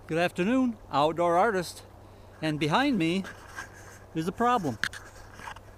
Good afternoon, outdoor artist. And behind me is a problem.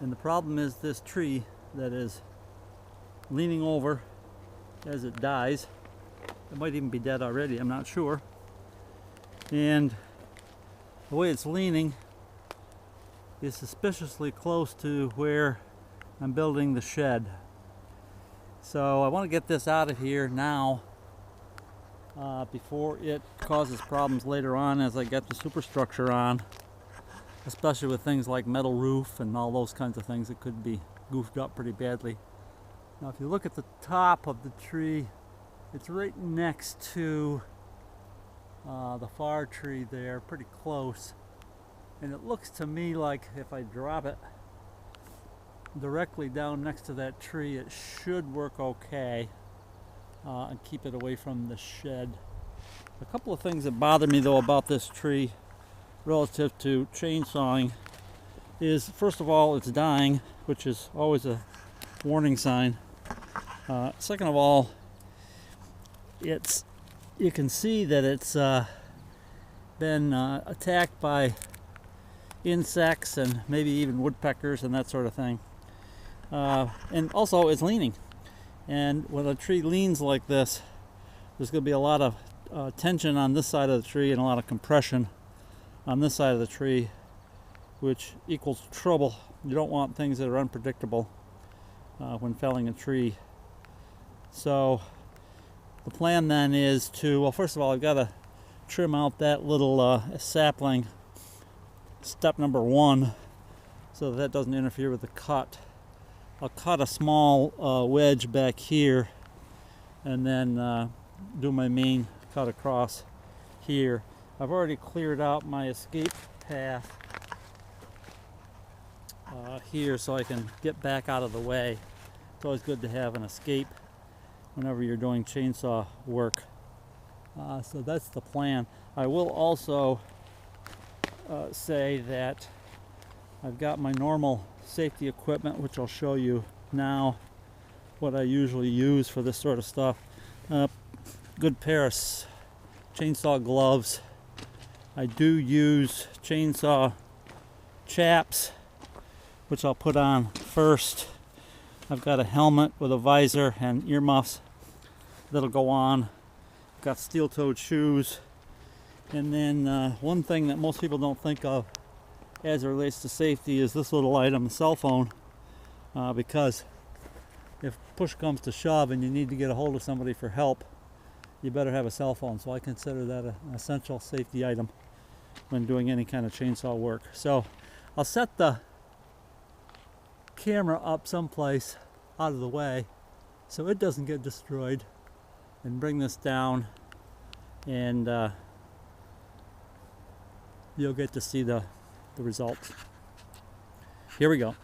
And the problem is this tree that is leaning over as it dies. It might even be dead already, I'm not sure. And the way it's leaning is suspiciously close to where I'm building the shed. So I want to get this out of here now before it causes problems later on as I get the superstructure on, especially with things like metal roof and all those kinds of things that could be goofed up pretty badly. Now if you look at the top of the tree, it's right next to the far tree there, pretty close. And it looks to me like if I drop it directly down next to that tree, it should work okay and keep it away from the shed. A couple of things that bother me though about this tree relative to chainsawing is, first of all, it's dying, which is always a warning sign. Second of all, you can see that it's been attacked by insects and maybe even woodpeckers and that sort of thing. And also it's leaning. And when a tree leans like this, there's going to be a lot of tension on this side of the tree and a lot of compression on this side of the tree, which equals trouble. You don't want things that are unpredictable when felling a tree. So the plan then is to, well, first of all, I've got to trim out that little sapling, step number one, so that doesn't interfere with the cut. I'll cut a small wedge back here and then do my main cut across here. I've already cleared out my escape path here so I can get back out of the way. It's always good to have an escape whenever you're doing chainsaw work. So that's the plan. I will also say that I've got my normal safety equipment, which I'll show you now what I usually use for this sort of stuff. Good pair of chainsaw gloves. I do use chainsaw chaps, which I'll put on first. I've got a helmet with a visor and earmuffs that'll go on. I've got steel-toed shoes. And then one thing that most people don't think of as it relates to safety is this little item, the cell phone, because if push comes to shove and you need to get a hold of somebody for help, you better have a cell phone. So I consider that an essential safety item when doing any kind of chainsaw work. So I'll set the camera up someplace out of the way so it doesn't get destroyed, and bring this down, and you'll get to see the results. Here we go.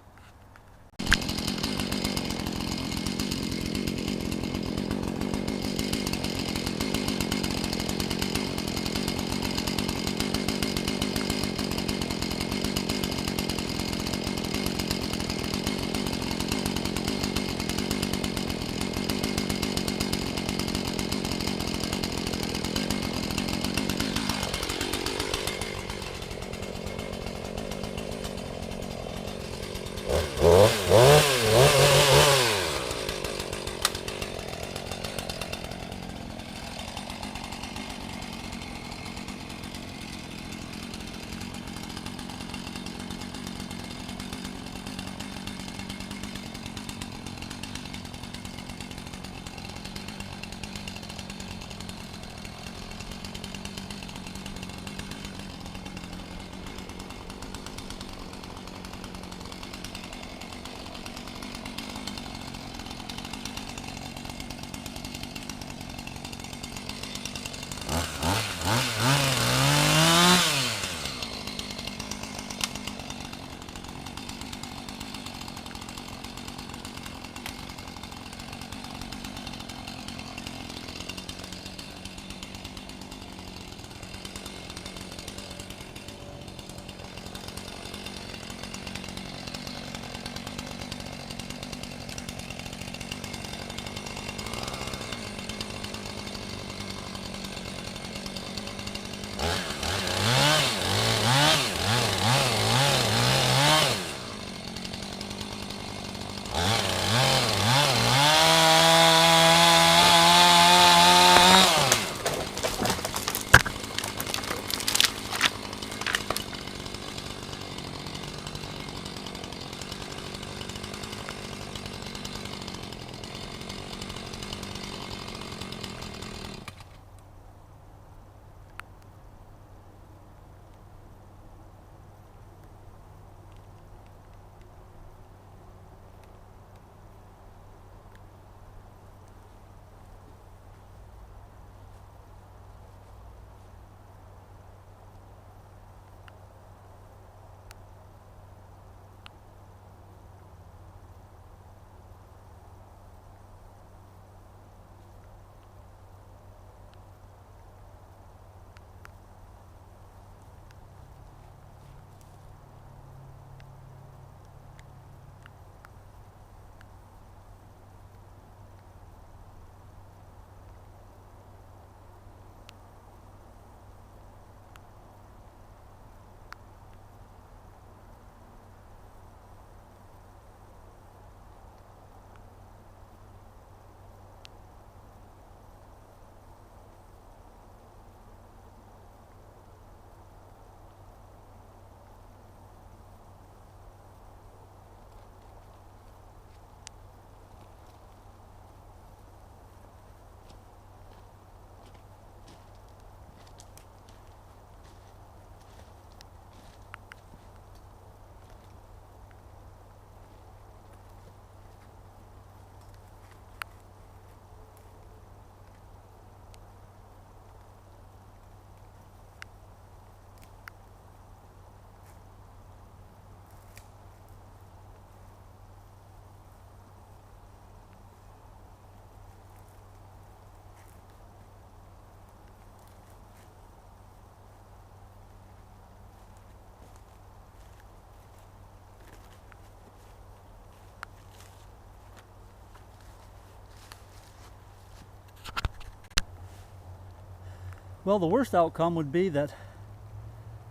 Well, the worst outcome would be that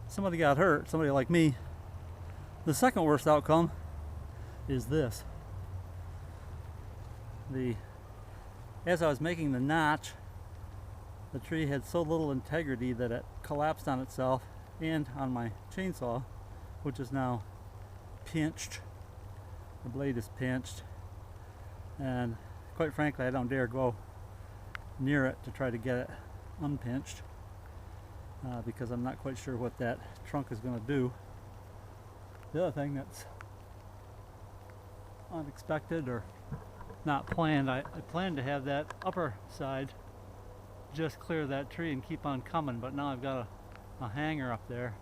somebody got hurt, somebody like me. The second worst outcome is this. As I was making the notch, the tree had so little integrity that it collapsed on itself and on my chainsaw, which is now pinched. The blade is pinched, and quite frankly I don't dare go near it to try to get it unpinched because I'm not quite sure what that trunk is going to do. The other thing that's unexpected or not planned, I planned to have that upper side just clear that tree and keep on coming, but now I've got a hanger up there,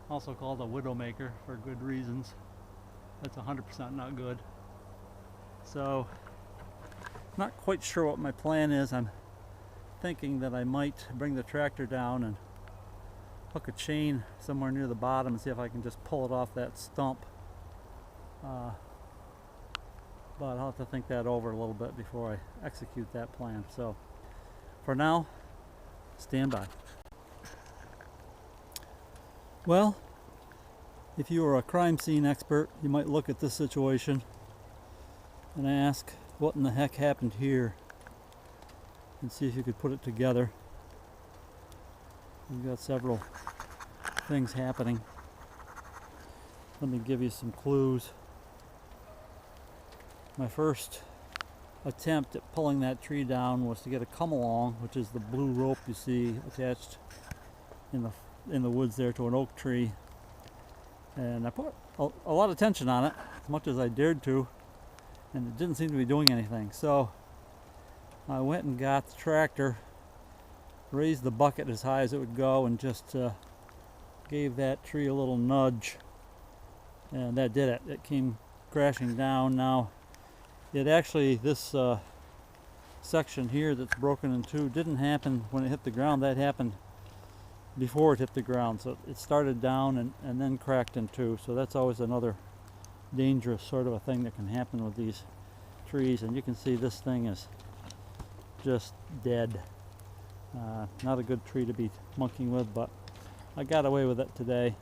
also called a widowmaker for good reasons. That's 100% not good. So not quite sure what my plan is. I'm thinking that I might bring the tractor down and hook a chain somewhere near the bottom and see if I can just pull it off that stump. But I'll have to think that over a little bit before I execute that plan. So for now, stand by. Well, if you were a crime scene expert, you might look at this situation and ask what in the heck happened here and see if you could put it together. We've got several things happening. Let me give you some clues. My first attempt at pulling that tree down was to get a come along, which is the blue rope you see attached in the woods there to an oak tree, and I put a lot of tension on it, as much as I dared to, and it didn't seem to be doing anything. So I went and got the tractor, raised the bucket as high as it would go, and just gave that tree a little nudge, and that did it. It came crashing down. Now it actually, this section here that's broken in two didn't happen when it hit the ground. That happened before it hit the ground. So it started down and then cracked in two. So that's always another dangerous sort of a thing that can happen with these trees. And you can see this thing is just dead. Not a good tree to be monkeying with, but I got away with it today.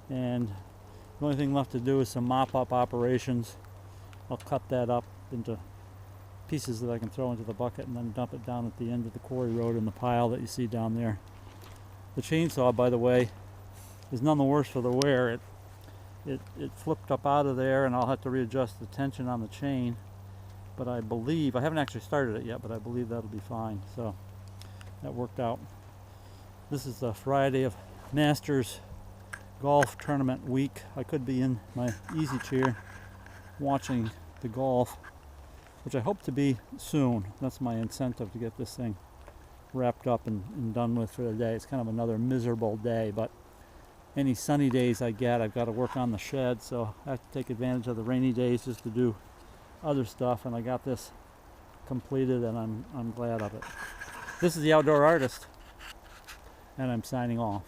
And the only thing left to do is some mop-up operations. I'll cut that up into pieces that I can throw into the bucket and then dump it down at the end of the quarry road in the pile that you see down there. The chainsaw, by the way, is none the worse for the wear. It flipped up out of there, and I'll have to readjust the tension on the chain. But I believe, I haven't actually started it yet, but I believe that'll be fine. So that worked out. This is the Friday of Masters golf tournament week. I could be in my easy chair watching the golf, which I hope to be soon. That's my incentive, to get this thing wrapped up and done with for the day. It's kind of another miserable day, but any sunny days I get, I've got to work on the shed, so I have to take advantage of the rainy days just to do other stuff, and I got this completed, and I'm glad of it. This is the Outdoor Artist, and I'm signing off.